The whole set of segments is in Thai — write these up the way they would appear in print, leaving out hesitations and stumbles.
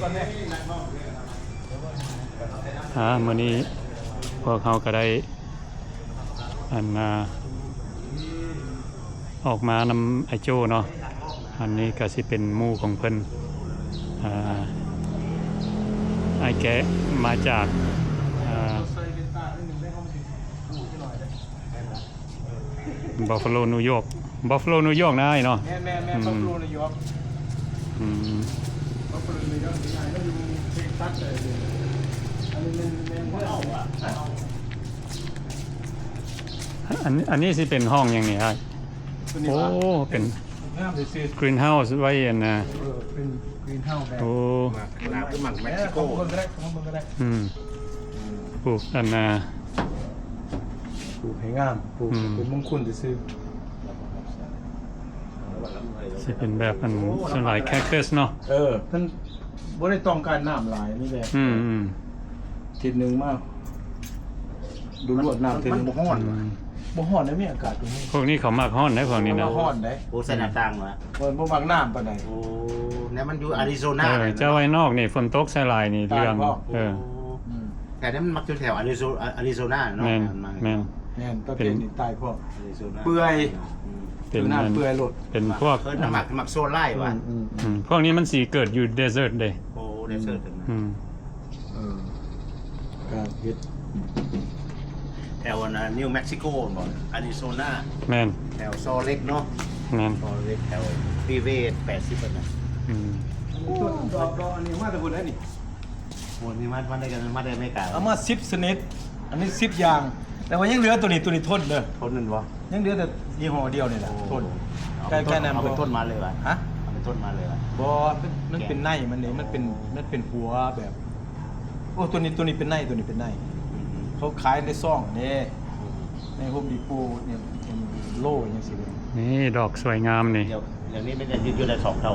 มื้อนี้พวกเขาก็ได้ออกมานำไอโจ้เนาะอันนี้ก็สิเป็นหมู่ของเพิ่นไอแกะมาจากบัฟฟาโลนิวยอร์กนะไอ้เนาะแม่บัฟฟาโลนิวยอร์กบัฟฟาโลนิวยอร์กที่ไหนก็อยู่เท็กซัสเลยอันนี้สิเป็นห้องอย่างนี้ครับโอ้เป็นกรีนเฮาส์ไว้อันนะเป็นกรีนเฮาส์แบบโอ้ลาวคือหมักเม็กซิโก้ปลูกอันนะปลูกให้งามปลูกเป็นมงคลซื้อสิเป็นแบบอันส่วนหลายแคคตัสเนาะท่านบ่ได้ต้องการน้ำหลายนี่แหละทีนึงมากดูรวดน้ำทีนึงบ่ฮ้อนได้มีอากาศตรงนี้พวกนี้เขามักฮ้อนได้พวกนี้นะฮ้อนได้โอ้ใส่หน้าต่างเหรอบ่มักน้ำปานใดโอ้เนี่ยมันอยู่อาริโซนาเจ้าไว้นอกนี่ฝนตกใส่ลายนี่เรื่องแต่นั้นมันมักอยู่แถวอาริโซนาเนาะแม่นประเภทนี้ตายพวกเปื่อยเป็นน้ำเปื่อยหลดเป็นพวกน้ำหมักโซไล่ว่ะพวกนี้มันสิเกิดอยู่เดสเซิร์ตเด้โอ้เดสเซิร์ตก็เฮ็ดแถวนิวเม็กซิโกบ่อาริโซนาแม่นแถวซอเล็กเนาะแม่นซอเล็กแถวฟรีเวย์80นะดอกอันนี้มาแต่พุ่นได้นี่หมดนี่มาได้กันมาได้ไม่กล้าเอามา10ชนิดอันนี้10อย่างแต่ว่ายังเหลือตัวนี้ทนเด้อทนนั่นบ่ยังเหลือแต่ยี่ห้อเดียวนี่แหละทนใกล้ๆนั้นเอาเป็นต้นมาเลยว่ะเอาเป็นต้นมาเลยว่ะบ่มันเป็นในมันนี่มันเป็นหัวแบบโอ้ตัวนี้เป็นในตัวนี้เป็นในเขาขายในซ่องนี่ในโฮมดีโปเนี่ยเป็นโล่อย่างสิเลยนี่ดอกสวยงามนี่เดี๋ยวนี้ไม่ได้อยู่ได้2เท่า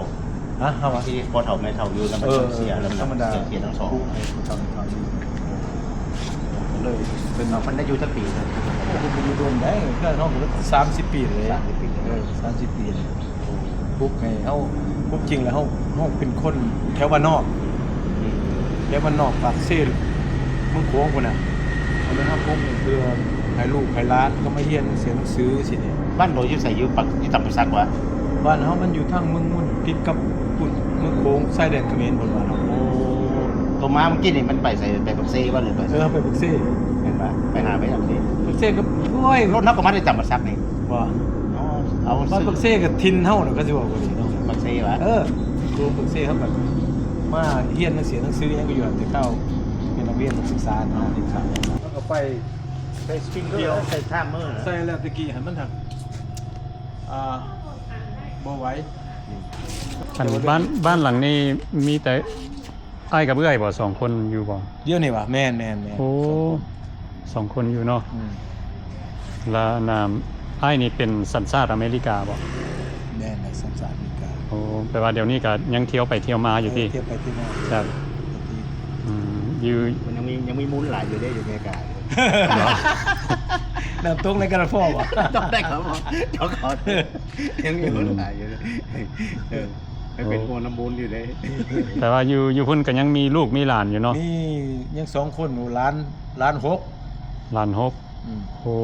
เฮาที่พอเท่าแม่เท่าอยู่แล้วมันเสียแล้วธรรมดาเสียทั้ง2เลยเป็นมันได้อยู่สักปีเลยผมอยู่โดนได้เพื่อนน้อง30 ปีเลย30 ปี30 ปีเลยปุ๊บไงเฮาปุ๊บจริงแล้วเฮาเป็นคนแถวบ้านนอกปากเซ่เมืองโค้งพุ่นน่ะเอาไปเฮาปุ๊บเพื่อให้ลูกให้หลานก็มาเรียนเสียหนังสือสิเนี่ยบ้านโดยอยู่ใส่อยู่ปักที่ตำปซักวะบ้านเฮามันอยู่ทางเมืองมุ่นติดกับปุ่นเมืองโค้งชายแดนเขมรพุ่นว่าเนาะโอ้ตัวม้าเมื่อกี้นี่มันไปใส่ไปปักเซ่ว่าหรือไปไปปักเซ่เห็นป่ะไปหาไปอย่างนี้ปักเซ่ก็โอ้ยรถนักก็มาได้ตำปซักนี่ว่าเอาปักเซ่ก็ทินเฮาน่ะก็สิว่าบ่ดีเนาะปักเซ่วะครูปักเซ่เฮาก็มาเรียนหนังสือยังก็อยู่แต่เก่าเป็นนักเรียนนักศึกษาเนาะแล้วก็ไปสปริงเดียวใส่ท่ามือใส่แล้วตะกี้หันมันทักบ่ไหวบ้านหลังนี้มีแต่อ้ายกับเอื้อยบ่2คนอยู่บ่เดี๋ยวนี่ว่ะแม่นโอ้2คนอยู่เนาะแล้วอ้ายนี่เป็นสัญชาติอเมริกาบ่แม่นสัญชาติอเมริกาโอ้แปลว่าเดี๋ยวนี้ก็ยังเที่ยวไปเที่ยวมาอยู่ที่เที่ยวไปเที่ยวมาครับยังมีมูลหลายอยู่ได้อยู่อเมริกาน้ำตกในกระเพาะวะต้องได้ครับเจ้าขอยังมีมูลหลายอยู่ไม่เป็นโมน้ำมูลอยู่เลยแต่ว่าอยู่พุ่นก็ยังมีลูกมีหลานอยู่เนาะมียัง2คนอยู่ล้าน6โอ้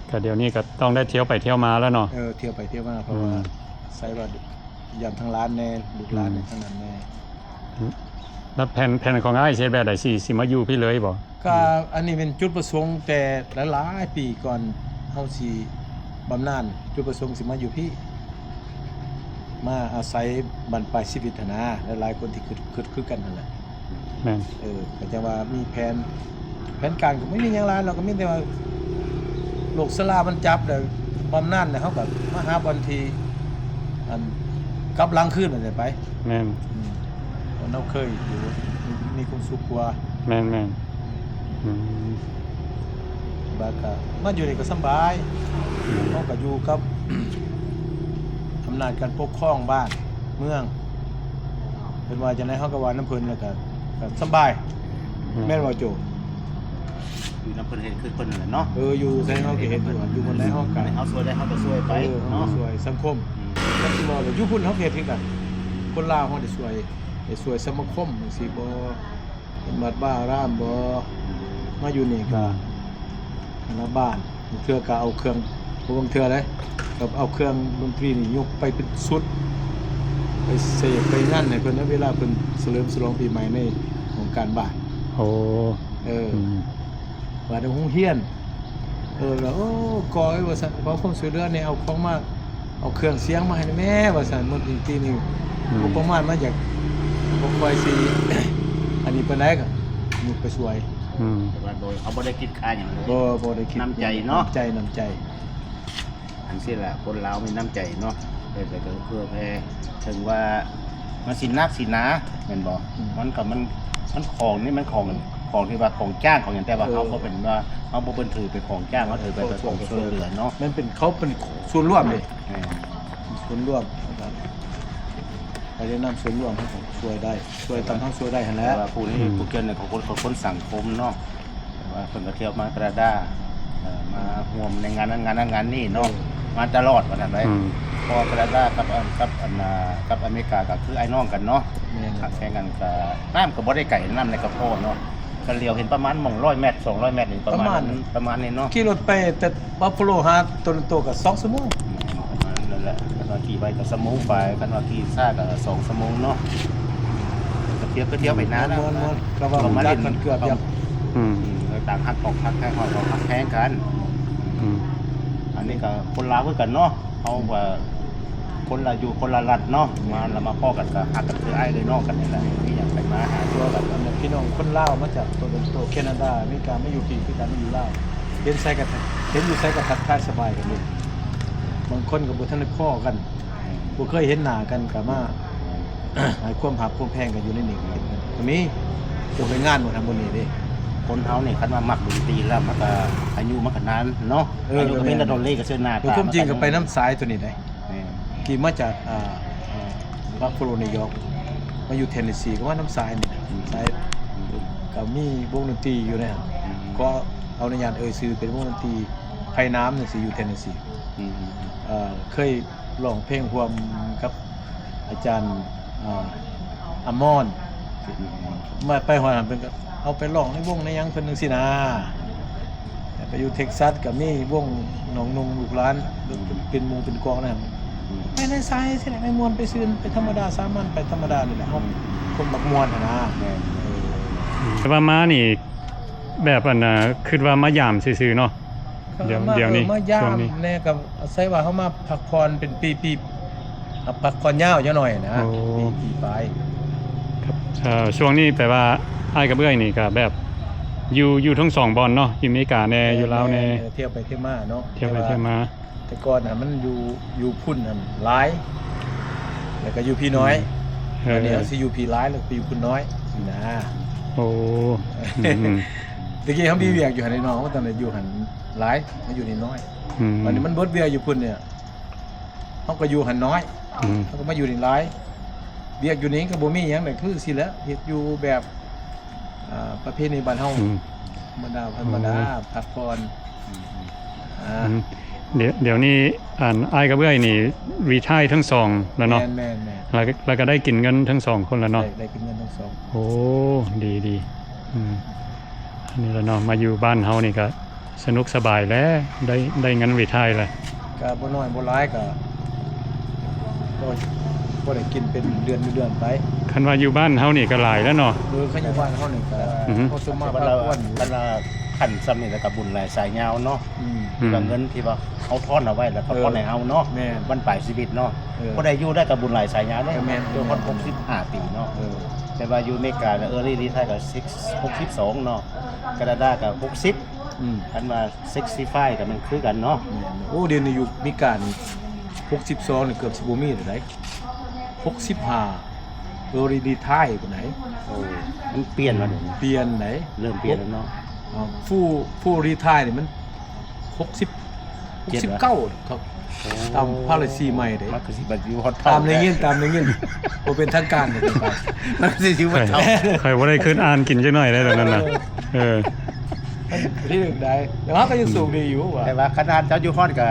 แต่เดี๋ยวนี้ก็ต้องได้เที่ยวไปเที่ยวมาแล้วเนาะเที่ยวไปเที่ยวมาเพราะว่าใส่ว่าอย่างทางร้านแน่ลูกหลานในทางนั้นแน่แล้วแผนของอ้ายเฮ็ดแบบใดสิมาอยู่พี่เลยบ่ก็อันนี้เป็นจุดประสงค์แต่หลายๆปีก่อนเฮาสิบำนาญจุดประสงค์สิมาอยู่พี่มาอาศัยบรรปลายชีวิตนะหลายๆคนที่คือกันนั่นแหละแม่นก็จะว่ามีแผนการก็ไม่มีหยังหลายเราก็มีแต่ว่าโลกสลามันจับแล้วบำนาญเนี่ยเฮาก็มาหาบางทีอันกลับหลังคืนมันได้ไปแม่นเราเคยอยู่มีความสุขกว่าแม่นบาก็มาอยู่นี่ก็สบายเขาก็อยู่กับอำนาจการปกครองบ้านเมืองเป็นว่าจะได้เขาก็ว่าน้ำเพิ่นแล้วก็สบายแม่นว่าโจอยู่น้ำเพิ่นเห็นคือคนนั่นแหละเนาะอยู่ใส่เฮาก็เห็นอยู่บนไหนเฮาก็เฮาสวยได้เฮาก็สวยไปเนาะสวยสังคมแล้วสิว่าอยู่พุ่นเฮาเฮ็ดคือกันคนลาวเฮาได้สวย ไปสวยสมาคมจังซี่บ่เป็นวัดบ้าอารามบ่มาอยู่นี่ก็คณะบ้านบางเทื่อก็เอาเครื่องบางเทื่อเลยก็เอาเครื่องดนตรีนี่ยกไปเป็นชุดไปเสกไปงานให้เพิ่นนะเวลาเพิ่นเฉลิมฉลองปีใหม่ในของการบ้าน โอ้ อืม ว่าในห้องเฮียนแล้วโอ้กอยว่าซั่นขอความช่วยเหลือเนี่ยเอาของมาเอาเครื่องเสียงมาให้แม่ว่าซั่นมื้อทีนี่งบประมาณมาจากบ่ค่อยสิ อันนี้ปานใดก็มุกไปช่วย อืม แต่ว่าโดยเขาบ่ได้คิดค่าอย่างเลย บ่ได้คิด น้ำใจเนาะ น้ำใจ อันนี้แหละคนลาวมีน้ำใจเนาะแต่ก็เพื่อแพ้ถึงว่ามันสินนักสินนะแม่นบ่มันก็มันของนี่มันของที่ว่าของจ้างของอย่างแต่ว่าเขาก็เป็นว่าเขาบ่เป็นถือเป็นของจ้างเขาถือเป็นของช่วยเหลือเนาะ มันเป็นเขาเป็นส่วนร่วมเด้ แม่น ส่วนร่วมนะครับไปแนะนำส่วนร่วมให้ผมช่วยได้ช่วยตามทั้งช่วยได้หั่นแห แต่ ละ ว่าผู้นี้ผู้เกี่ยวเนี่ยของคนสังคมเนาะแต่ว่าเพิ่นก็เที่ยวมากระด้ามาร่วมในงานนั้นงานนี้เนาะมาตลอดว่านั้นไว้ อืม พอกระด้ากับอเมริกาก็คือไอ้น้องกันเนาะ แม่น ขัดแข่งกันก็น้ำก็บ่ได้ไก่น้ำในกระโพดเนาะก็เลี้ยวเห็นประมาณหม่อง100 เมตร200 เมตรนี่ประมาณนี้เนาะ ขี่รถไปแต่บัฟฟาโลหาตัวโตก็2ชั่วโมง ประมาณนั่นแหละกันว่าขี่ไปก็สมงไปกันว่าขี่ซ่าก็2 ชั่วโมงเนาะก็เที่ยวไปนานแล้ว ม่วนๆระวังมันดักมันเกือบยับ อืม ต่างหักของพักแข่งของพักแข่งกัน อืม อันนี้ก็คนลาวคือกันเนาะเขาว่าคนละอยู่คนละรัฐเนาะมาแล้วมาพ้อกันก็หักกันคือไอ้เลยเนาะกันนี่แหละที่อยากไปมาหาตัวกัน พี่น้องคนลาวมาจากตัวโตแคนาดาอเมริกาไม่อยู่ปีคือกันไม่อยู่ลาวเห็นอยู่ไสก็ทักทายสบายกันเลยบางคนก็บ่ทันได้พ้อกันบ่เคยเห็นหน้ากันก็มา ให้ความหักความแพงกันอยู่ในนี่กันก็มีตัวไปงานบ่ทำบ่นี่เด้ คนเฮานี่คันว่ามักดนตรีแล้วมันก็อายุมันก็นานเนาะอายุก็เป็นกระโดดเล่ก็เสื้อหน้า คือความจริงก็ไปน้ำสายตัวนี้ได้ แม่ กี่มาจากบัฟฟาโลนิวยอร์กมาอยู่เทนเนสซีก็ว่าน้ำสายนี่นะสายก็มีวงดนตรีอยู่เนะครับก็เอาในยานซื้อเป็นวงดนตรีไผ่น้ำนี่สิอยู่เทนเนสซีเคยร้องเพลงร่วมกับอาจารย์อามอนมาไปหอหันเป็นก็เอาไปร้องในวงในหยังเพิ่นจังซี่นะแต่ไปอยู่เท็กซัสก็มีวงหนองนงลูกหลานเป็นหมู่เป็นกองนั่นไปในสายสิไหนไม่มวนไปซื้อไปธรรมดาสามัญไปธรรมดานี่แหละเฮาคนบักมวนน่ะนะ แต่ว่ามานี่ แบบอันน่ะคิดว่ามายามซื่อๆเนาะ เดี๋ยวนี้ มาย่า ช่วง ม นี้ แน่กับใส่ว่าเฮามาพักผ่อนเป็นปีๆพักผ่อนยาวจังหน่อยนะ โอ้ ปีปลาย ครับช่วงนี้แปลว่าอ้ายกับเอื้อยนี่ก็แบบอยู่ทั้งสองบอลเนาะอยู่อเมริกาแน่อยู่ลาวแน่ เที่ยวไปเที่ยวมาเนาะ เที่ยวไปเที่ยวมา แต่ก่อนน่ะมันอยู่พุ่นน่ะหลายแล้วก็อยู่พี่น้อย อันนี้สิอยู่พี่ร้ายแล้วไปอยู่คุณน้อยนะ โอ้อืม ตะกี้เขามีเวียกอยู่หันในน้องตอนนั้นอยู่หันร้ายมาอยู่ในน้อย อืม วันนี้มันเบิดเวียกอยู่พุ่นเนี่ยเขาก็อยู่หันน้อย อืม เขาก็มาอยู่ในร้ายเวียกอยู่นี้ก็บ่มีหยังแต่คือสิแล้วเฮ็ดอยู่แบบประเภทในบ้านเฮา อืม ธรรมดาพักผ่อน อืมเดี๋ยวนี้อ้ายกับเอื้อยนี่รีไทร์ทั้งสองแล้วเนาะ แม่น แล้วก็ได้กินเงินทั้งสองคนแล้ว ๆ เนาะ ได้เป็นเงินทั้งสอง โอ้ดีอืมอันนี้แล้วเนาะมาอยู่บ้านเฮานี่ก็สนุกสบายแล้วได้เงินรีไทร์แล้ว ก็บ่น้อยบ่หลายก็ได้กินเป็นเดือนไป คันว่าอยู่บ้านเฮานี่ก็หลายแล้วเนาะ โดยขยายบ้านเฮานี่ก็ อือฮึ เขาสมมา ว่า พัก เรา ผ่อนอยู่ เราขันซ้ำนี่แล้วกับบุญหลายสายยาวเนาะ อืม ที่ว่าเงินที่ว่าเขาทอนเอาไว้แล้วเขาทอนให้เฮาเนาะ แม่น วันปลายชีวิตเนาะ เออ บ่ได้อยู่ได้กับบุญหลายสายยาวเนี่ย แม่น อยู่คน65 ปีเนาะ แต่ว่าอยู่อเมริกาเนี่ยรีไทร์ก็62เนาะแคนาดาก็60 อืม อันว่า65ก็มันคือกันเนาะ โอ้เดือนนี้อยู่มีการ62นี่เกือบสิบ่มีได้65ดีไทยปานไหน โอ้มันเปลี่ยนมาเดี๋ยวนี้ เปลี่ยนไหน เริ่มเปลี่ยนแล้วเนาะ ผู้รีไทยนี่มัน69ครับตามพาเลซีใหม่เด้ มันก็สิบัดอยู่ฮอต ตามในเงี้ยบ่เป็นทางการเลยครับ มันก็สิอยู่ว่าเท่า ใครบ่ได้ขึ้นอ่านกินจักหน่อยได้ตอนนั้นน่ะเออ ที่หนึ่งได้แต่ว่าก็ยังสูงดีอยู่ว่ะ แต่ว่าขนาดเจ้าอยู่ฮอตก็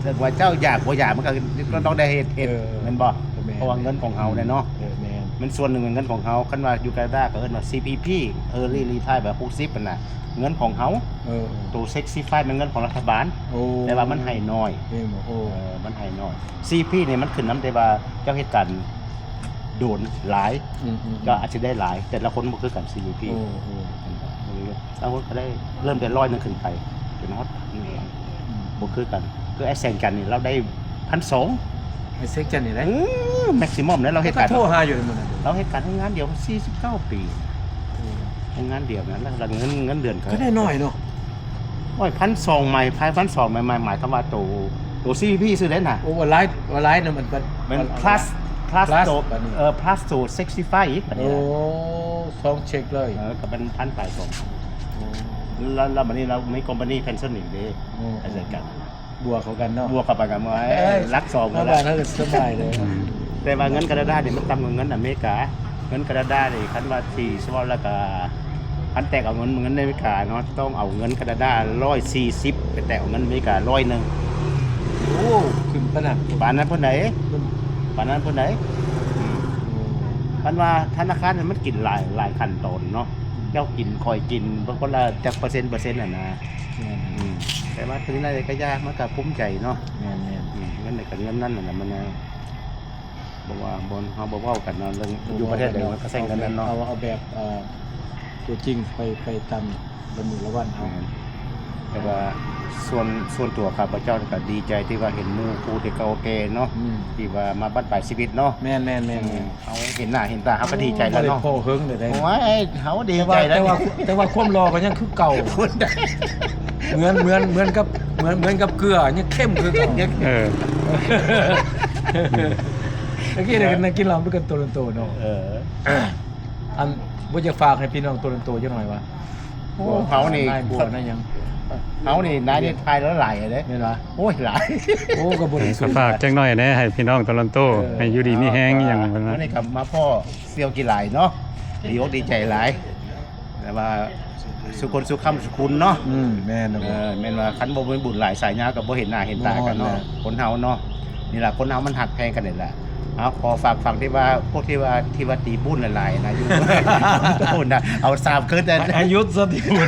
ถ้าว่าเจ้าอยากบ่อยากมันก็ต้องได้เฮ็ด เออ แม่นบ่ แม่น เพราะว่าเงินของเฮาเนี่ยเนาะ แม่น มันส่วนหนึ่งเงินของเขาคันว่าอยู่แคนาดาก็เอิ้นว่า CPP Early Retire แบบ60นั่นน่ะเงินของเขาตัว 65มันเงินของรัฐบาล โอ้ แต่ว่ามันให้น้อย เด้บ่โอ้ มันให้น้อย CP นี่มันขึ้นนำแต่ว่าเจ้าเหตุการณ์โดนหลาย ก็อาจจะได้หลายแต่ละคนบ่คือกัน CP โอ้โอ้ บางคนก็ได้เริ่มแต่100นึงขึ้นไปจนฮอดบ่คือกันคือไอ้แซงกันนี่เราได้ 1,200 ไอ้เซ็กจันนี่แหละ แม็กซิมัมแล้วเราเหตุ ก็ การณ์ โทรหาอยู่มื้อนั้น เราเหตุการณ์งานเดียว49 ปีงานเดียวนะแล้วเราเงินเดือน ก็ได้น้อยเนาะ โอ้ย1,200ใหม่1,200ใหม่หมายความว่าตัว CP ซื้อได้น่ะ โอ้ว่าไลฟ์น่ะมัน มัน plus plus ตัว แบบนี้ plus ตัว65อีกแบบนี้ โอ้ นะ สองเช็คเลย ก็เป็น1,000 ปลายสองแล้ววันนี้เราไม่คอมพานีเพนชั่นอีกเด้อะไรกัน บวกเขากันเนาะ บวกกับประกันว่ารักสอง มา แล้ บ้าวน เขาก็สบายเลย แต่ว่าเงินแคนาดาเนี่ยมันต่ำกว่าเงินอเมริกาเงินแคนาดาเนี่ยคันว่าที่สมมุติแล้วก็คันแตกเอาเงินในอเมริกาเนาะต้องเอาเงินแคนาดา140ไปแตกเอาเงินอเมริกา100นึง โอ้ขึ้นปะน่ะ ปานนั้นเพิ่นไหนปานนั้นเพิ่นไหนคันว่าธนาคารเนี่ยมันกินหลายขั้นตอนเนาะเจ้ากินคอยกินบางคนละแต่เปอร์เซ็นต์น่ะนะแต่ว่าถึงอะไรก็ยากมันก็ภูมิใจเนาะ แม่น เงินในกันเงินนั่นน่ะมันบอกว่าบนเขาบอกว่ากันเนาะเรื่องอยู่ประเทศใดมันก็แซงกันนั่นเนาะ เอาแบบตัวจริงไปตามละมือละวันเอา แต่ว่าส่วนตัวข้าพเจ้าก็ดีใจที่ว่าเห็นหมู่ครูที่เก่าแก่เนาะที่ว่ามาบั้นปลายชีวิตเนาะ แม่น เขาเห็นหน้าเห็นตาเขาก็ดีใจแล้วเนาะ พ่อเฮิงได้ โอ้ยเขาดีใจแล้ว แต่ว่าความรอก็ยังคือเก่า คุณได้ เหมือนกับเกลือยังเข้มคือเก่า เออ เมื่อกี้ได้กินเหล้าด้วยกันโตโตเนาะ อันบ่จะฝากให้พี่น้องโตโตจังหน่อยวะ เขานี่ นายบัวนั่นยัง เขานี่นายนี่ทายแล้วหลายเลย แม่นล่ะ โอ้ยหลาย โอ้ก็บ่ได้ ก็ฝากจังหน่อยนะให้พี่น้องโตรอนโตให้อยู่ดีมีแฮงอหย่างนั้น แล้ว นะ นี่กลับมาพ่อเซียวกี่หลายเนาะดีอกดีใจหลายแต่ว่าสุคนสุขสุคุณเนาะ แม่น แม่นว่าคันบ่มีบุญหลายสายญากับบ่เห็นหน้าเห็นตากันเนาะคนเฮาเนาะนี่ล่ะคนเฮามันหักแพงกันนี่แหละเอาขอฝากฟังที่ว่าพวกที่ว่าตีบุญหลายๆนะอยู่ บุญนะเอาสามคืนแต่ อายุสติบุญ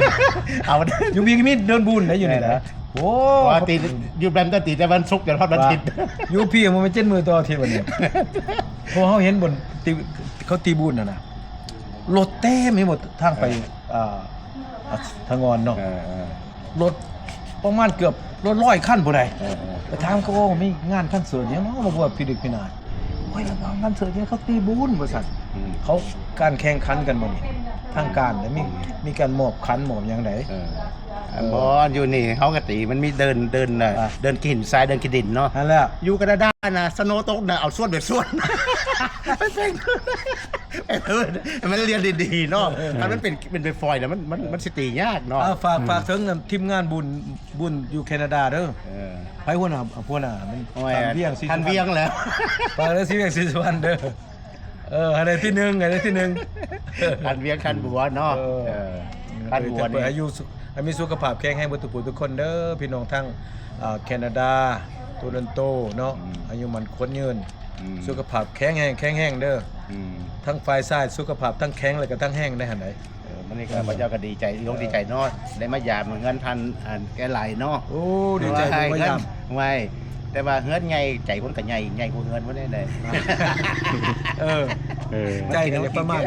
เอา อยู่มีเดินบุญได้อยู่นี่นะโอ้ ว่าตีอยู่แบมก็ตีแต่วันศุกร์แต่ทอดวันอาทิตย์ อยู่พี่มันเป็นเจ็ดมือต่ออาทิตย์วันนี้เพราะเขาเห็นบนตีเขาตีบุญน่ะรถเต็มไปหมดทางไปทางงอนเนาะรถประมาณเกือบรถ100คันผู้ใดไปถามเขาว่ามีงานคอนเสิร์ตเนี่ยมั้งมาบวชพี่ดึกพี่นายโอ้ยแล้วงานคอนเสิร์ตเนี่ยเขาตีบุญบริษัทเขาการแข่งขันกันบ่นี่ทางการแล้วมีการมอบขันมอบอย่างไร บอลอยู่นี่เขากตีมันมีเดินน่ะเดินกินทรายเดินกินดินเนาะ นั่นแหละ อยู่กันได้นะสโนว์ตกนะเอาส่วนแบบส่วนไม่เป็นมันเรียนดีๆเนาะมันเป็นฟอยล์นะมันสตียากเนาะ ฝากถึงทีมงานบุญอยู่แคนาดาเด้อไปหัวหน้ามันทันเวียงสิ ทันเวียงแล้ว ฝากเลยสิเวียงสิสุวรรณเด้ออะไรที่หนึ่ง ทันเวียงทันบัวเนาะทันบัวนี่ อายุให้มีสุขภาพแข็งแรงเบ่ทุกคนเด้อพี่น้องทั้งแคนาดาโตรอนโตเนาะอายุมันคนยืนสุขภาพแข็งแรงเด้อทั้งฝ่ายซ้ายสุขภาพทั้งแข็งแล้วก็ทั้งแห้งได้หั่นใด มันนี่ก็พระเจ้าก็ดีใจยกดีใจเนาะได้มายามเงินพันแกไหลเนาะ โอ้ดีใจมายาม ไม่แต่ว่าเงินใหญ่ใจคนก็ใหญ่กว่าเงินบ่ได้เลย เออ ใจกันอย่างประมาณ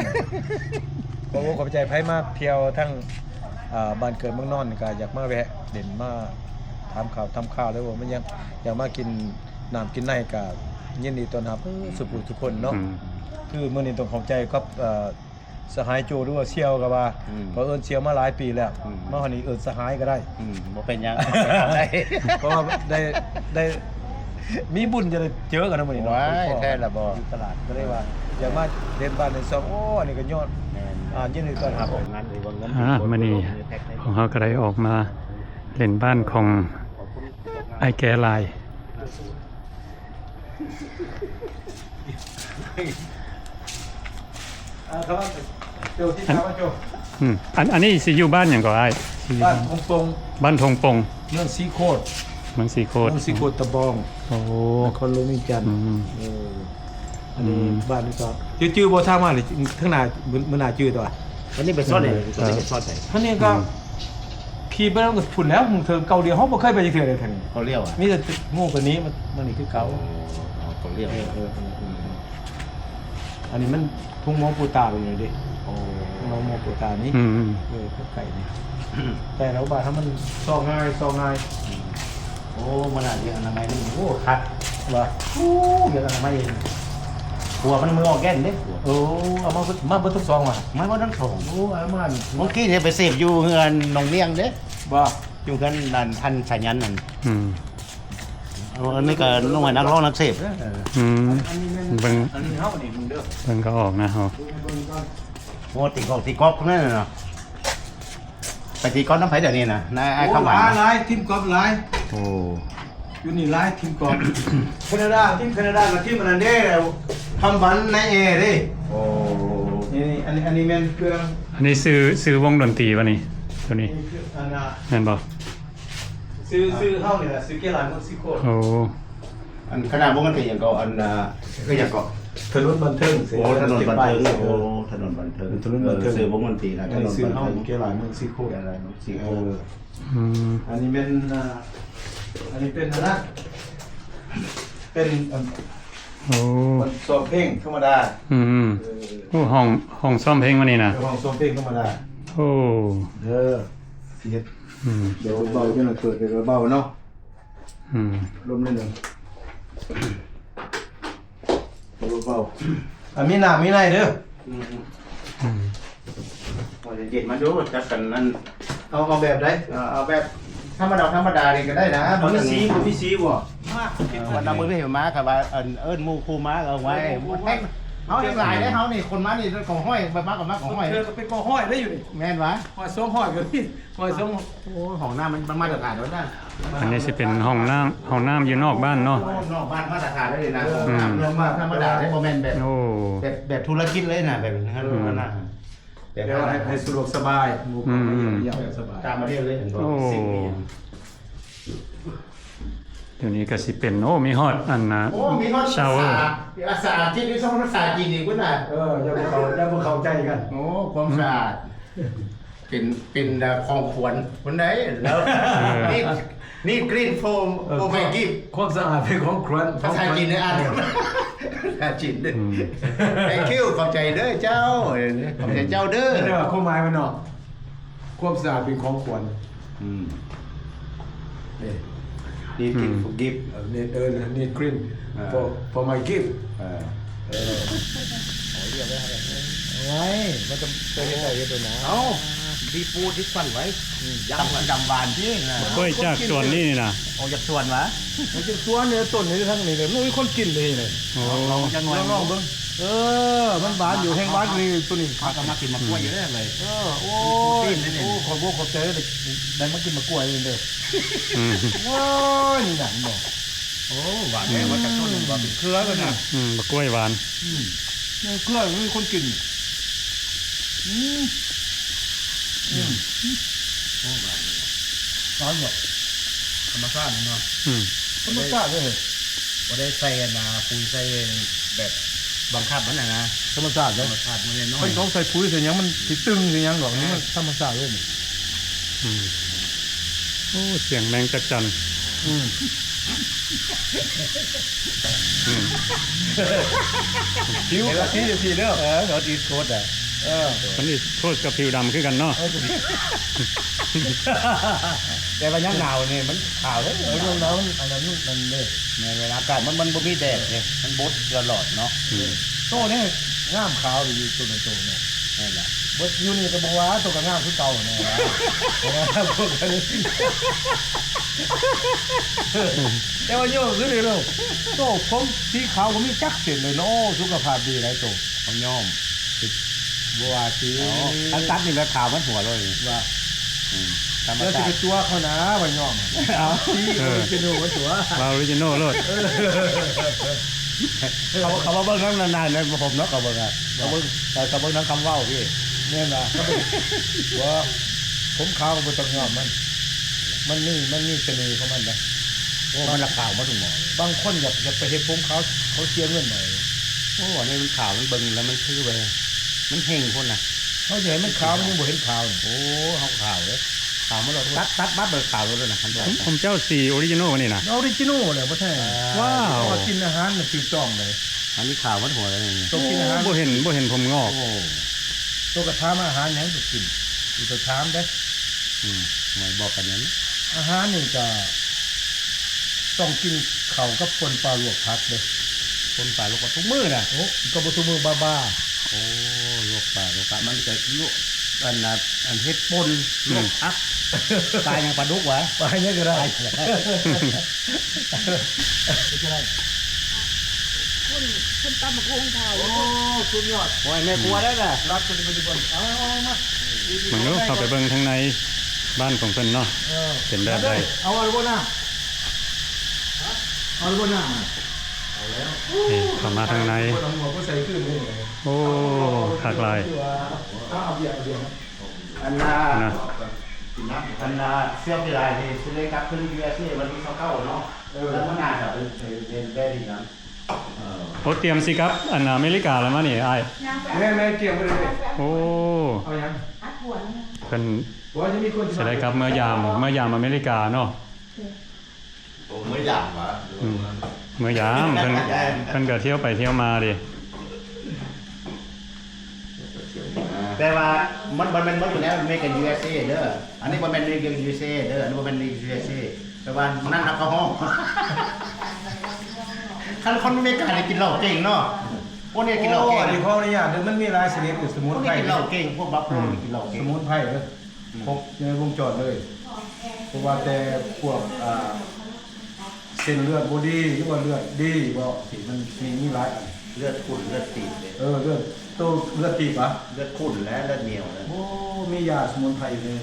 ขอบคุณขอบใจไผมาเที่ยวทั้งบ้านเกิดเมืองนอนก็อยากมาแวะเด่นมาทำข่าวแล้วว่ามันยังอยากมากินน้ำกินในก็ยินดีต้อนรับสุภูทุกคนเนาะคือมื้อนี้ต้องขอบใจกับสหายโจหรือว่าเสี่ยวก็ว่าเพราะเอิ้นเสี่ยวมาหลายปีแล้วมาวันนี้เอิ้นสหายก็ได้ บ่เป็นหยัง เพราะว่าได้มีบุญจะได้เจอกันนะมื้อนี้เนาะ ว้ายแท้ละบ่ อยู่ตลาดก็เลยว่าอยากมาเล่นบ้านในซองโอ้อันนี้ก็ยอดยินดีต้อนรับ งานหรือว่าเงิน มื้อนี้ของเฮาก็ได้ออกมาเล่นบ้านของไอ้แก่ลายอันนี้สิอยู่บ้านหยังก็อ้าย บ้านทงปง บ้านทงปง เมืองสีโคตร เมืองสีโคตร เมืองสีโคตรตะบอง โอ้ นครหลวงนี่จันทร์ อันนี้บ้านนี่ก็จื้อบ่ทางมาเลยข้างหน้ามื้อหน้าจื้อตัว อันนี้เป็นซ่อนเลยตัวนี้เป็นซ่อนไหน ท่านนี้ก็ขี่ไปแล้วก็ฝุ่นแล้วเธอเก่าเดียวเฮาบ่เคยไปจักเทื่อเลยท่าน เขาเรียกอ่ะ มีแต่งูตัวนี้มันนี่คือเก่า เขาเรียก อันนี้มันทุ่งมองปูตาไปเลยดิทุ่งมองปูตานี่ อืม พวกไก่นี่แต่แล้วบ้านถ้ามันซอกง่าย โอ้มันอาจจะอนามัยนี่โอ้คัด ว่า โอ้เยอะอนามัยหัวมันมือออกแก่นเด้ โอ้เอามาเบิดทุกซองว่ะ ไม่ว่าทั้งสองโอ้อามันเมื่อกี้เนี่ยไปเสพอยู่เฮือนหนองเลี้ยงเด้ บ่ อยู่กันดันพันสายันนั่น อืม อันนี้ก็น้องนักร้องนักเสพเด้อ อืม อันนี้ เบิ่ง อันนี้เฮานี่มึงเด้อ เบิ่งก็ออกนะเฮา โอ้ตีกอกนั่นน่ะเนาะไปตีกอกน้ำไผ่เดี๋ยวนี้นะนายไอ้ข้าวหวาน หลายทีมกอล์ฟหลาย โอ้ อยู่นี่หลายทีมกอล์ฟแคนาดาทีมแคนาดากับทีมอันนั้นเด้ทำบันในเอเด้ โอ้ นี่อันนี้แม่นเครื่อง อันนี้ซื้อวงดนตรีป่ะนี่ตัวนี้ อันน่ะ แม่นบ่ ซื้อเฮานี่แหละซื้อเกลาเม็กซิโก โอ้ อันขนาดวงกันตีอย่างก็อันก็อย่างก็ ถนนบันเทิง โอ้ถนนบันเทิงโอ้ถนนบันเทิงซื้อวงกันตีนะถนน ซื้อ บัน เฮา เทิง เกลาเม็กซิโก อะไรเนาะสิโอ อืม อันนี้เป็นอันนี้เป็นนะเป็น โอ้ มันซ้อมเพลงธรรมดา อืมโอ้ห้องซ่อมเพลงมานี่นะ เดี๋ยวห้องซ้อมเพลงธรรมดา โอ้ เด้อสิเฮ็ด อืม เดี๋ยวเบาจังหน่อยเปิดเดี๋ยวเบาเนาะ อืม ลมนิดนึงเบาอันมีหน้ามีในเด้อ อืม ว่าจะเย็นมาดูจักกันนั่น เอาแบบใด เอาแบบธรรมดานี่ก็ได้นะ มีสีบ่ วันนั้นมือไม่เห็นม้าครับว่าเอิ้นมูคูม้าเอาไว้เขาอย่างไรได้เขานี่คนม้านี่ของห้อยใบม้ากับม้าของห้อย เธอก็เป็นกอห้อยได้อยู่นี่ แม่นวะ ห้อยส้มห้อยก็พี่ห้อยส้ม โอ้ของหน้ามันมาตรฐานแล้วนะ อันนี้สิเป็นห้องน้ำอยู่นอกบ้านเนาะ นอกบ้านมาตรฐานเลยนะ อืม เรื่องมาธรรมดาได้โมเมนต์แบบ โอ้ แบบธุรกิจเลยนะแบบนั้นนะ เดี๋ยวให้สะดวกสบายหมู่อยากสบาย ตามมาเรียกเลยเห็นบ่ โอ้ สิ่งนี้ เดี๋ยวนี้ก็สิเป็นโอ้มีฮอดอันนะ โอ้มีทอด ชาวเวอร์ ภาษาจีนนี่ต้องภาษาจีนอีกวะน่ะ อย่าบ่เข้าใจกัน โอ้ความสะอาดเป็นคลองขวนคนไหนแล้วนี่กรีนโฟมโฟมไมกิฟ ความสะอาดเป็นของครัว ภาษาจีนเนี่ยอ่านภาษาจีนเด้อ อืม ไอ้คิวขอบใจเด้อเจ้าขอบใจเจ้าเด้อ นี่ว่าความหมายมันเนาะความสะอาดเป็นของควร นี่ นี่กินฟุกิฟ นี่กรีน for my gift ไงมันจะเป็นยังไงตัวนะ เอ้าดีปูที่สั่นไว้ยำหวานที่นะ กล้วยจากส่วนนี้นี่นะ ออกจากสวนวะ มันจะตัวเนี่ยต้นนี้ทั้งนี้เลยมันมีคนกินเลยเลย โอ้ ลองจังหน่อย ลองเบิ่งมันหวานอยู่แห้งหวานนี่ตัวนี้ พากันมากินมะกล้วยเยอะเลย โอ้ขอบคุณขอบใจได้มากินมะกล้วยเองเด้อ อืม ว้านี่หนังบ่ โอ้หวานแม่ว่าจากต้นหนึ่งว่าเป็นเครือกันนะ บักกล้วยหวาน เนี่ยเกลือมีคนกินร้อนบ่ ธรรมชาติเนาะ อืม ธรรมชาติเลย ว่าได้ใส่นะปุ๋ยใส่แบบบังคับมันนะ ธรรมชาติ ธ เล ร ย รมชาติมันเลยน้อ เพิ่ ย นเขาใส่ปุ๋ยใส่หยังมันสิตึงสิหยังหรอกนี่มันธรรมชาติเลยนี่ อืมโอ้เสียงแมงจักจัน อืม อืม ผิวกะทิสิเด้อ รถอีสโคดอ่ะ คนนี้โทษกับผิวดำคือกันเนาะ แต่ว่ายังหนาวนี่มันขาวเลย เรื่องน้ำอันนั้นมันเด้อ ในเวลาอากาศมันบ่มีแดดเนี่ยมันบดตลอดเนาะ อืม โตเนี่ยงามขาวอยู่ตัวในตัวเนี่ย นั่นแหละ บ่อยู่นี่ก็บ่ว่าตัวก็งามคือเก่าเนี่ยนะพวกนี้แต่ว่าโยกคือเลยเนาะโตผมสีขาวก็มีจักเส้นเลยเนาะสุขภาพดีหลายโต ของย่อม บัวสี อันตัดนี่แบบขาวมันหัวเลย ว่า ธรรม แล้วสิ ชา ไป ติ ตัวเขานะว่ายอมเอาที่จะดูว่าตัว วาออริจินอลโลด เขามาเบิ้งน้ำนานๆนะผมเนาะเขาเบิ้งอ่ะเขาเบิ้งแต่เขาเบิ้งน้ำคำว่าวพี่ เนี่ยนะว่าผมขาวก็บ่ต้องยอมมันนี่เสน่ห์ของมันนะ โอ้มันราคามาถึงหมอบ างคนอยากไปเฮ็ดผมขาวเขาเสียเงินหน่อย โอ้อันนี้มันขาวมันเบิ่งแล้วมันคือไปมันเฮงคนน่ะ เขาจะให้มันขาวมันยังบ่เห็นขาวนี่ โอ้เฮาขาวเลยขาวมันเราตัดบัดเบิกขาวเลยนะคัน ผมเจ้าสีออริจินอลนี่นะ ออริจินอลเลยบ่แท้ ว้าว พอกินอาหารน่ะถูกต้องเลย อันนี้ขาวมันหัวอะไรอย่างเงี้ย ต้องกินอาหาร บ่เห็นผมงอก โอ้ ตัวกระทามอาหารหยังก็กินอีตัวถามได้ หน่อยบอกกันนั้น อาหารนี่ก็ต้องกินข้าวกับปนปลาลวกผักเด้อ คนป่าลูกปลาทุกมื้อน่ะ โอ้ก็บ่ทุกมื้อบ้า โอ้ลูกปลามันจะลูกอันน่ะอันเฮ็ดปนลูกอักตายอย่างปลาดุกวะ ๆไปเนี่ยก็ได้ คุณตำบักหุ่งเท่า โอ้สุดยอด โอ้ยแม่ครัวได้น่ะ รักกันปัจจุบันเอามา มันก็เข้าไปเบิ่งทางในบ้านของเพิ่นเนาะ เออ เป็นแบบใด เอาอะไรบ่หน้าเอาอะไรบ่หน้า นี่เข้ามาทางใน บ่ต้องหัวบ่ใส่ขึ้นเลย โอ้คักหลาย เอาเบียร์ อันน่ะ นะ อันน่ะเสื้อกีฬาที่สิได้กลับขึ้น USA วันที่29เนาะแล้วมันน่าจะเป็นได้ดีนะ โอ้เตรียมสิครับอันอเมริกาแล้วมานี่อ้าย แม่เกี่ยวไปเลย โอ้ เอายัง อัดหัวนะ เพิ่น ว่าจะมีคน สิได้ครับเมื่อยามอเมริกาเนาะ ผมไม่อยากมา อืมเมื่อยามเพิ่นก็เที่ยวไปเที่ยวมาดิ แต่ว่ามันอยู่แล้วมันไม่กัน USA เด้ออันนี้มันเป็นไม่กัน USA เด้ออันนี้มันเป็น USA แต่ว่านั่นนักเข้าห้องคนอเมริกาเนี่ยกินเหล้าเก่งเนาะพวกนี้กินเหล้า โอ้ เก่ง ดีพออนุญาตเดี๋ยวมันมีหลายชนิดสมุ พ น วก ไพร นี้กินเหล้าเก่งพวกบัฟโฟกินเหล้า ส เก่ง มุนไพรเด้อครบในวงจรเลยเพราะว่าแต่พวกเส้นเลือดบ่ดีหรือว่าเลือดดีบ่สิมันมีหลายอัน เลือดขุ่นเลือดตีบเลย เลือดตัวเลือดตีบอ่ะ เลือดขุ่นและเลือดเหนียวเลย โอ้มียาสมุนไพรเลย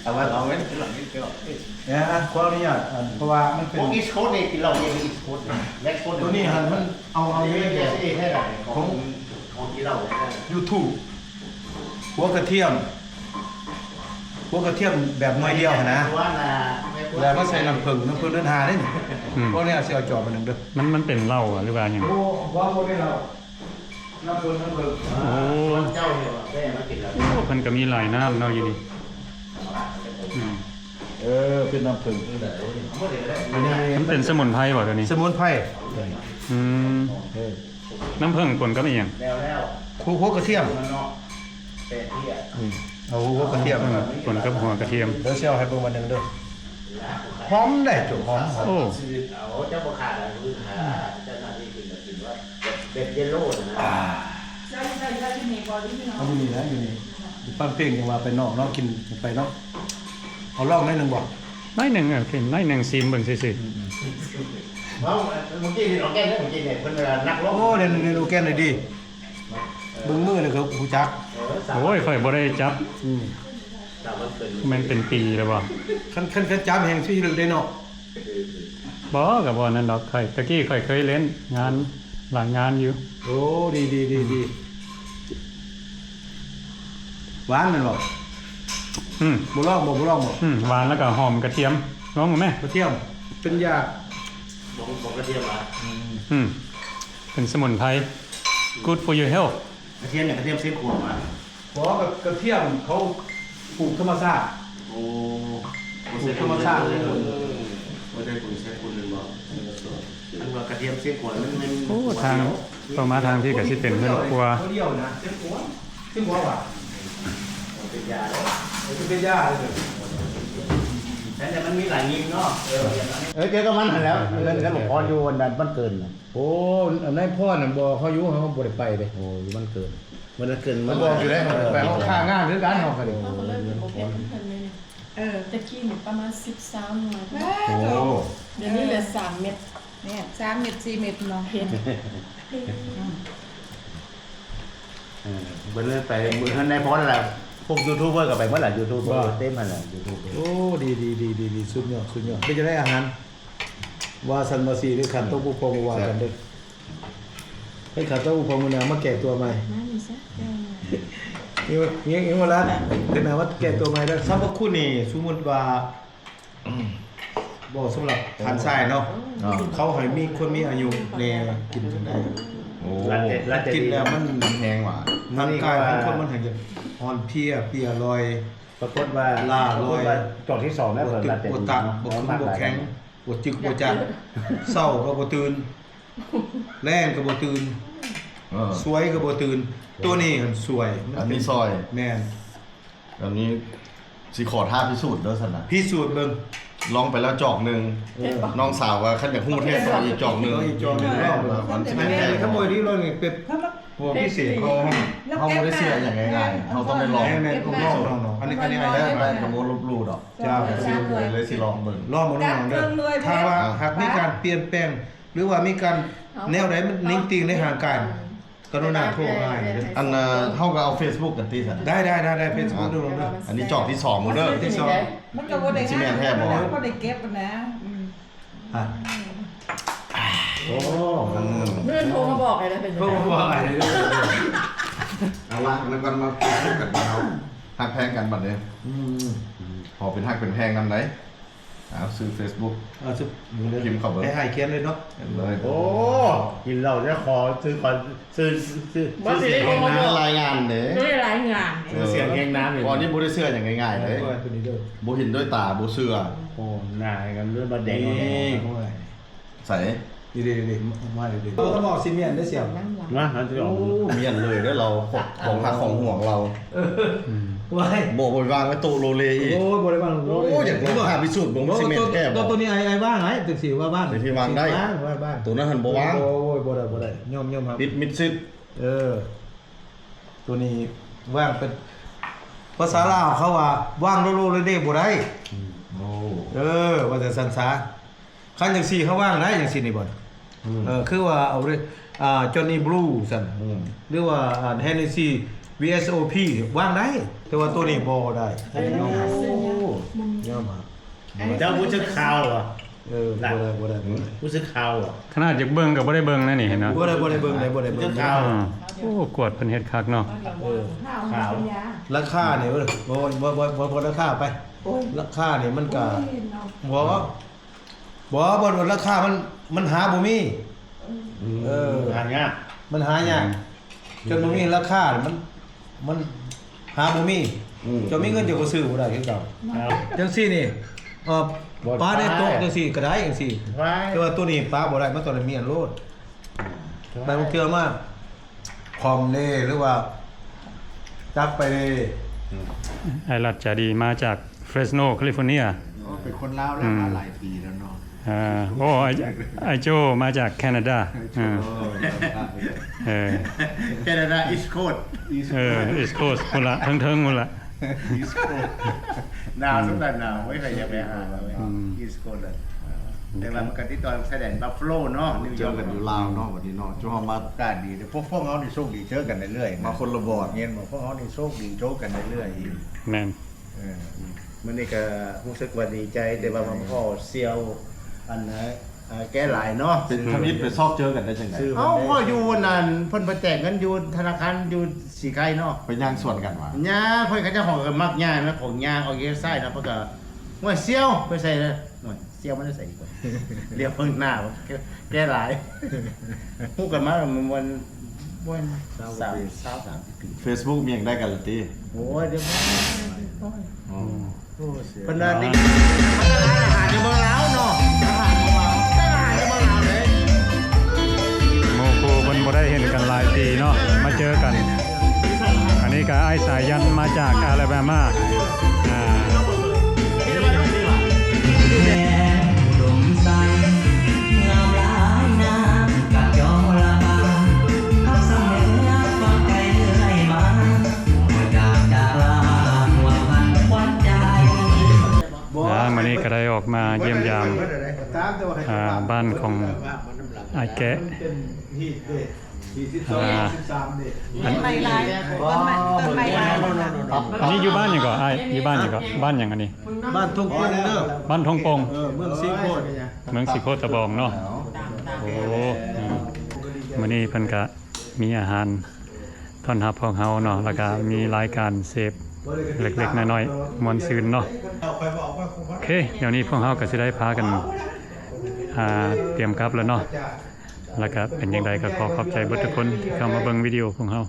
แต่ว่าเราไม่ได้กินเหล้าเก่ง เนี่ยขออนุญาตเพราะว่ามันเป็น พวกอีสโคสเนี่ยกินเหล้าเก่งอีสโคสแล็กโคส ตัวนี้หันมันเอา เย เย อะ อะ แยะ แยะ ที่ให้ได้ของกินเหล้าได้ YouTube หัวกระเทียมหัวกระเทียมแบบหน่วยเดียวนะ ว่านะ แล้วก็ใส่น้ำผึ้งเดินหาได้นี่ อืม พวกนี้สิเอาจอบมาหนึงเด้อ มันเป็นเหล้าอะหรือว่าหยัง โอ้ว่าพวกนี้เราน้ำผึ้ง โอ้ เจ้าเนี่ยแม่มากินแล้ว เพิ่นก็มีหลายน้ำเนาะอยู่นี่อืม เป็นน้ำผึ้ง มันเป็นสมุนไพรบ่ตัวนี้ สมุนไพร อืมน้ำผึ้งปนก็มีหยัง แล้ว หัวกระเทียม มันเนาะแต่ที่อ่ะ เอาหัวกระเทียม ปนกับหัวกระเทียม เดี๋ยวสิเอาให้เบิ่งมาหนึงเด้อหอมได้จุหอม โอ้ เอาเจ้าบุคคาแล้วคือหาเจ้าหน้าที่กินว่าเด็ดเยลโล่นะ ใช่ที่มีบอดี้เนาะ เอาอยู่นี่นะอยู่นี่ฟังเพลงจังว่าไปนอกเนาะกินไปเนาะเอาลองหน่อยหนึงบ่ น้อยหนึ่งอ่ะเป็นน้อยหนึ่งซีมเบิ่งซื่อ เพราะเมื่อกี้นี่เราแก้ได้เมื่อกี้เนี่ยเพิ่นนักร้อง โอ้เรียนโอแกนเลยดีเบิ่งมือเลยครับฮู้จัก ๆโอ้ยข่อยบ่ได้จับ สามวันเกิด มันเป็นปีแล้วบ่ คันจับแห่งที่ลึกได้เนาะ บ่ก็บ่นั่นดอกข่อยตะกี้ข่อยเคยเล่นงานหลังงานอยู่ โอ้ดีหวานแม่นบ่ อืม บ่ลองบ่ หวานแล้วก็หอมกระเทียมลองบ่แม่ กระเทียมเป็นยา บอกกระเทียมอ่ะ อืมเป็นสมุนไพร good for your health กระเทียมเนี่ยกระเทียมเส้นขวดมา เพราะกระเทียมเขาปลูกธรรมชาติ โอ้ ปลูกธรรมชาติเลย ไม่ได้ปลูกใช้คนหนึ่งบอกอันว่ากระเทียมเส้นขวดมัน โอ้ทางต่อมาทางที่ก็สิเป็นเพิ่นครัว เขาเดียวนะเส้นหัวว่ะ เป็นยาเลย มันเป็นยาเลย แต่มันมีหลายนิ้วเนาะเจอกับมันแล้วเงินกันหลวงพ่ออยู่วันนั้นมันเกิน โอ้นายพ่อน่ะบ่เขาอยู่เขาบ่ได้ไปเด้ โอ้ยมันเกินมันเกิน มันบอกอยู่ได้ไปเฮาค่างานคือกันเฮาก็ดิ เขาก็เริ่มเป็นโอเคเพิ่นเลยตะกี้นี่ประมาณ13หน่วย โอ้ เดี๋ยวนี้เหลือ3เม็ด เนี่ย3 เม็ด4 เม็ดเนาะ เห็น เบิ่งไปเบิ่งในพอแล้วพวกยูทูบเบอร์ก็ไปเมื่อไหร่ยูทูบเบอร์เต็มมาแล้วยูทูบ โอ้ดีสุดยอดเป็นจะได้อาหารว่าสันมาซีหรือขันโต๊ะผู้พองว่ากันเด้อให้ขันโต๊ะผู้พองมื้อหน้ามาแก้ตัวใหม่ นั่นนี่ซะแก้วมา นี่ว่าละเป็นหน้าว่าแก้ตัวใหม่แล้วสรรพคุณนี่สมมุติว่า บ่สำหรับทานทรายเนาะ อ่า เขาให้มีคนมีอายุแน่กินจังได๋ โอ้ รัดจะ กิน ดี แล้วมัน แพงว่ะ ร่างกายของคนมันถึงจะอ่อนเพลียลอย ปรากฏว่า ล่าลอย จอดที่2แล้ว ปว เพิ่ ด น ตึ รั ก ดจะ ปวด ดี ตับ เนาะ ปวดขึ้นปวดแข็งปวดจึกปวดจัดเศร้าก็บ่ตื่นแรงก็บ่ตื่น เออ สวยก็บ่ตื่นตัวนี้มันสวย อันนี้ซอย แม่น อันนี้สิขอท่าพิสูจน์เด้อสันนะ พิสูจน์เบิ่ง ลองไปแล้วจอกหนึ่งน้องสาวว่าขันอยากฮู้เทศต้องอีกจอกหนึ่ง อีกจอกหนึ่งรอบ มันสิ แม่ แม่ น น ขโมยนี่เรานี่เป็นพวกพิเศษเขา เขาไม่ได้เสื้ออย่างง่ายๆเขาต้องได้ลอง แม่นผมลองน้องๆอันนี้ ได้ ได้ ได้กระโมลบลูดอก เจ้า เลยสิลองเบิ่ง ลองมาน้องๆเด้อถ้าว่าหากมีการเปลี่ยนแปลง หรือว่ามีการแนวใดมันนิ่งติงในห่างกันกรุณาโทรมาให้เด้อ อันเฮาก็เอา Facebook กันติสัน ได้เฟซบุ๊กดูลงเด้อ อันนี้จอกที่2หมดเด้อ ที่สอง มันก็บ่ได้ สิแม่นแท้บ่ บ่ได้เก็บอะนะ อ่ะ โอ้ เพื่อนโทรมาบอกเลยนะเป็น โทรมาบอกให้เด้อ เอาละแล้วกันมาพูดกันเอาฮักแพงกันบัดนี้พอเป็นฮักเป็นแพงนำได้เอาซื้อ Facebook เอาสุด พิมพ์เข้าเบิ่ง ให้เขียนเลยเนาะ เลย โอ้กินเหล้าจะขอซื้อก่อนซื้อเสียง เองนะรายงานเด้ ด้วยรายงาน เสียงเองน้ำอยู่ อ๋อนี่บ่ได้เสื้ออย่างง่ายๆเลย ตัวนี้เด้อ บ่เห็นด้วยตาบ่เสื้อ โอ้หน้ากันเรื่องมาแดง นี่โอ้ย ใส่ ดีมาดีๆเขาบอกซีเมนต์ได้เสียบ นะมันจะออก เมียนเลยเด้อเราของหักของห่วงเรา ไว้ บ่บ่วางไว้โตโลเลอีก โอ้ยบ่ได้บ้าง โอ้อย่างนี้บ่หาพิสูจน์บ่มีซีเมนต์แก้บ่ ตัวนี้ไอ้บ้างไอ้ตึกสีว่าบ้าง แต่ที่วางได้ บ้าง ตัวนั้นหันบ่วาง โอ้ยบ่ได้ย่อมครับ ปิดมิดซิด ตัวนี้ว่างเป็นภาษาลาวเขาว่าว่างโลโลเลยเด้บ่ได้ โอ้ ว่าแต่สันสาคันจังซี่เขาว่างได้จังซี่นี่บ่คือว่าเอาเลยจอห์นนี่บลูซั่นหรือว่าเฮนเนซี่ VSOP ว่างได้ แต่ว่าตัวนี้บ่ได้ย่อมครับ เจ้าผู้สึกข่าวเหรอ บ่ได้ ผู้สึกข่าวเหรอ ขนาดจากเบิ่งก็บ่ได้เบิ่งนะนี่เห็นเนาะ บ่ได้เบิ่งได้บ่ได้เบิ่ง ข่าว อ่าโอ้กวดเพิ่นเฮ็ดคักเนาะ ข่าว ราคาเนี่ยบ่ราคาไปราคาเนี่ยมันก็บ่ราคามันหาบ่มีงานเงี้ย มันหายากจนบ่มีราคามันหาบ่มีจะมีเงินจะก็ซื้อบ่ได้คือเก่าจังซี่นี่ปลาได้โต๊ะจังซี่ก็ได้จังซี่ ว้าย แต่ว่าตัวนี้ปลาบ่ได้มันต้องได้มีอันโลดไปบางเทื่อมาคอมเน่หรือว่าจักไปเลย ไอรัฐจะดีมาจากเฟรสโนแคลิฟอร์เนีย เป็นคนลาวแล้วมาหลายปีแล้วเนาะ โอ้ไอโจมาจากแคนาดาแคนาดาอีสโคด อีสโคสพุ่นละทั้งๆพุ่นละ อีสโคดหนาวสุดหนาวไม่เคยจะไปหาเลยอีสโคดเลยแต่ว่ามันกันที่ตอนแสดงบัฟฟาโลเนาะนิว เจ ยอ อ ร์ก กันอยู่ลาวเนาะวันนี้เนาะจุเฮามา การดีพวกเขานี่โชคดีเจอกันเรื่อยๆ มาคนละบอด เงี้ยบอกพวกเขานี่โชคดีโชคกันเรื่อยๆ แม่น มันนี่ก็รู้สึกว่าดีใจแต่ว่ามันพ่อเซียวอันนะแก้หลายเนาะ เป็นทมิตรไปซอกเจอกันได้จังไง เอ้าก็อยู่นั่นเพิ่นไปแต่งกันอยู่ธนาคารอยู่สีไข่เนาะ ไปย่างส่วนกันว่ะ ย่าเพิ่นก็จะของกันมักย่านะของย่าเอาเกซ้ายนะเพิ่นก็ว่าเซียวไปใส่เลยหน่อยเซียวมันได้ใส่ดีกว่าเรียกเพิ่นหน้าแก้หลายฮู้กันมาวัน30ปี Facebook มีหยังได้กันละติ โอ้ยเดี๋ยว อ๋อ เพิ่นน่ะนี่มันอาหารในเมืองลาวเนาะอาหารเมืองลาวแต่อาหารในเมืองลาวเลย โมคูเพิ่นบ่ได้เห็นกันหลายปีเนาะมาเจอกัน อันนี้ก็ไอ้สายยันมาจากอาลาบามาวันนี้ก็ได้ออกมาเยี่ยมยามบ้านของไอ้แกะ ต้นไม้ลายต้นไม้ลาย อันนี้อยู่บ้านหยังก่อไอ้อยู่บ้านหยังก่อบ้านหยังอันนี้ บ้านทุ่งกุ้งเด้อ บ้านทองปง เมืองซีโคตร เมืองสิโคตะบองเนาะโอ้มื้อนี้เพิ่นก็มีอาหารต้อนรับพวกเฮาเนาะแล้วก็มีรายการเสพ เล็กๆน้อยๆมวนซืนเนาะโอเคเดี๋ยวนี้พวกเฮาก็สิได้พากันเตรียมกลับแล้วเนาะแล้วก็เป็นจังไดก็ขอขอบใจเบิดทุกคนที่เข้ามาเบิ่งวิดีโอของเฮา